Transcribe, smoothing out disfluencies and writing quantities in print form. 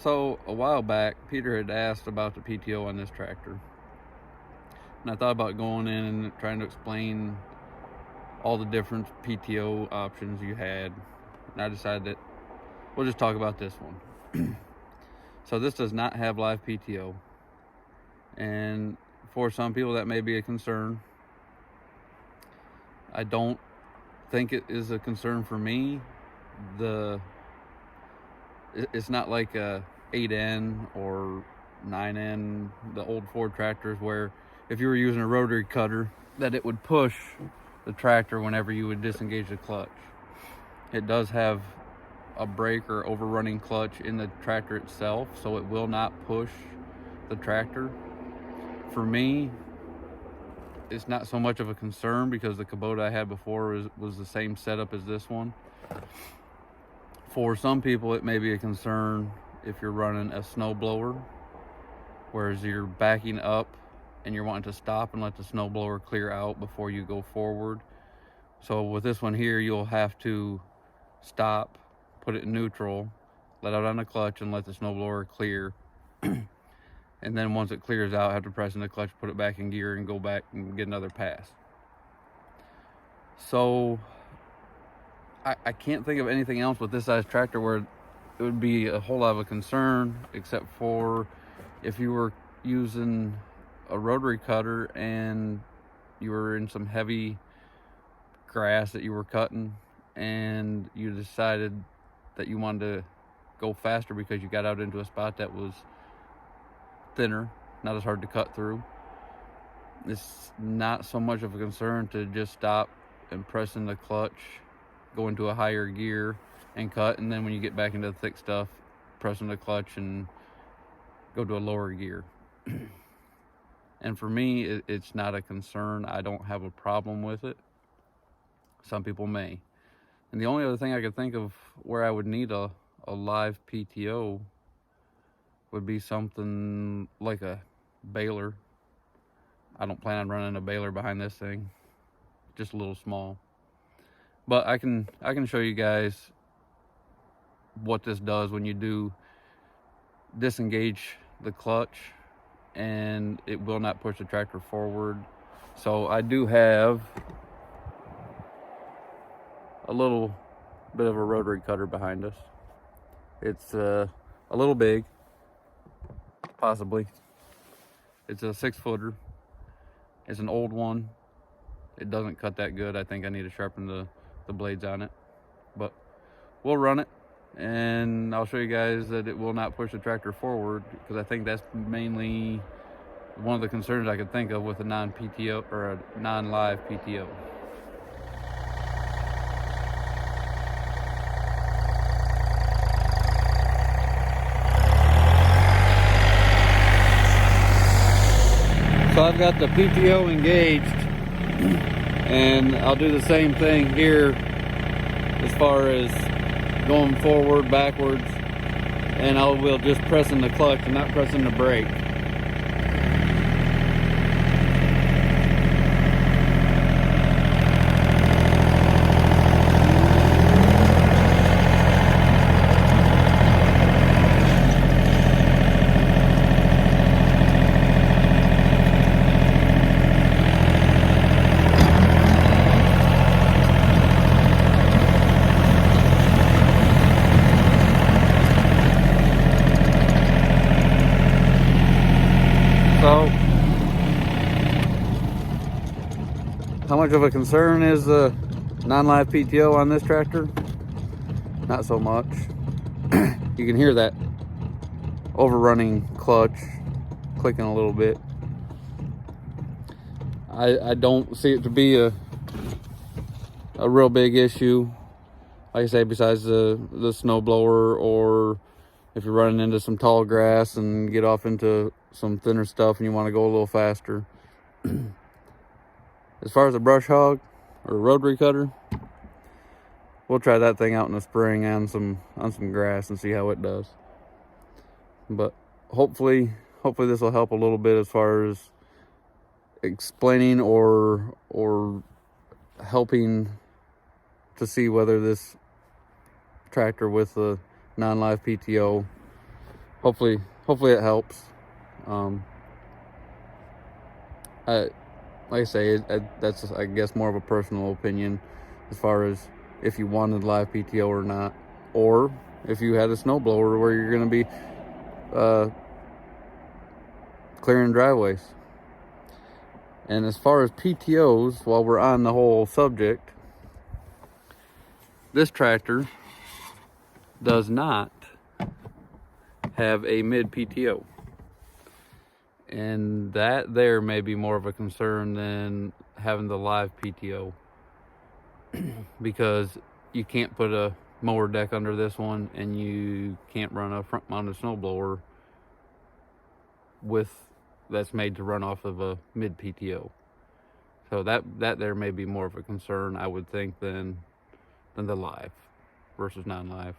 So a while back, Peter had asked about the PTO on this tractor. And I thought about going in and trying to explain all the different PTO options you had. And I decided that we'll just talk about this one. So this does not have live PTO. And for some people that may be a concern. I don't think it is a concern for me. It's not like a 8N or 9N, the old Ford tractors, where if you were using a rotary cutter, that it would push the tractor whenever you would disengage the clutch. It does have a brake or overrunning clutch in the tractor itself, so it will not push the tractor. For me, it's not so much of a concern because the Kubota I had before was the same setup as this one. For some people, it may be a concern if you're running a snow blower, whereas you're backing up and you're wanting to stop and let the snow blower clear out before you go forward. So with this one here, you'll have to stop, put it in neutral, let out on the clutch, and let the snow blower clear. And then once it clears out, have to press in the clutch, put it back in gear, and go back and get another pass. So I can't think of anything else with this size tractor where it would be a whole lot of a concern, except for if you were using a rotary cutter and you were in some heavy grass that you were cutting and you decided that you wanted to go faster because you got out into a spot that was thinner, not as hard to cut through. It's not so much of a concern to just stop and press in the clutch, go into a higher gear and cut, and then when you get back into the thick stuff, press in the clutch and go to a lower gear. And for me, it's not a concern. I don't have a problem with it. Some people may. And the only other thing I could think of where I would need a live PTO would be something like a baler. I don't plan on running a baler behind this thing, just a little small. But I can show you guys what this does when you do disengage the clutch, and it will not push the tractor forward. So I do have a little bit of a rotary cutter behind us. It's a little big, possibly. It's a 6-footer. It's an old one. It doesn't cut that good. I think I need to sharpen the blades on it, but we'll run it and I'll show you guys that it will not push the tractor forward, because I think that's mainly one of the concerns I could think of with a non-PTO or a non-live PTO. So I've got the PTO engaged, and I'll do the same thing here as far as going forward, backwards, and I will just pressing the clutch and not pressing the brake. So, how much of a concern is the non-live PTO on this tractor? Not so much. You can hear that overrunning clutch clicking a little bit. I don't see it to be a real big issue. Like I say, besides the snow blower, or if you're running into some tall grass and get off into some thinner stuff and you want to go a little faster. As far as a brush hog or a rotary cutter, we'll try that thing out in the spring on some grass and see how it does. But hopefully this will help a little bit as far as explaining or helping to see whether this tractor with the non-live PTO hopefully it helps. Like I say, that's, I guess, more of a personal opinion as far as if you wanted live PTO or not, or if you had a snowblower where you're going to be clearing driveways. And as far as PTOs, while we're on the whole subject, this tractor does not have a mid PTO. And that there may be more of a concern than having the live PTO, because you can't put a mower deck under this one, and you can't run a front mounted snowblower that's made to run off of a mid PTO. So that there may be more of a concern, I would think, than the live versus non-live.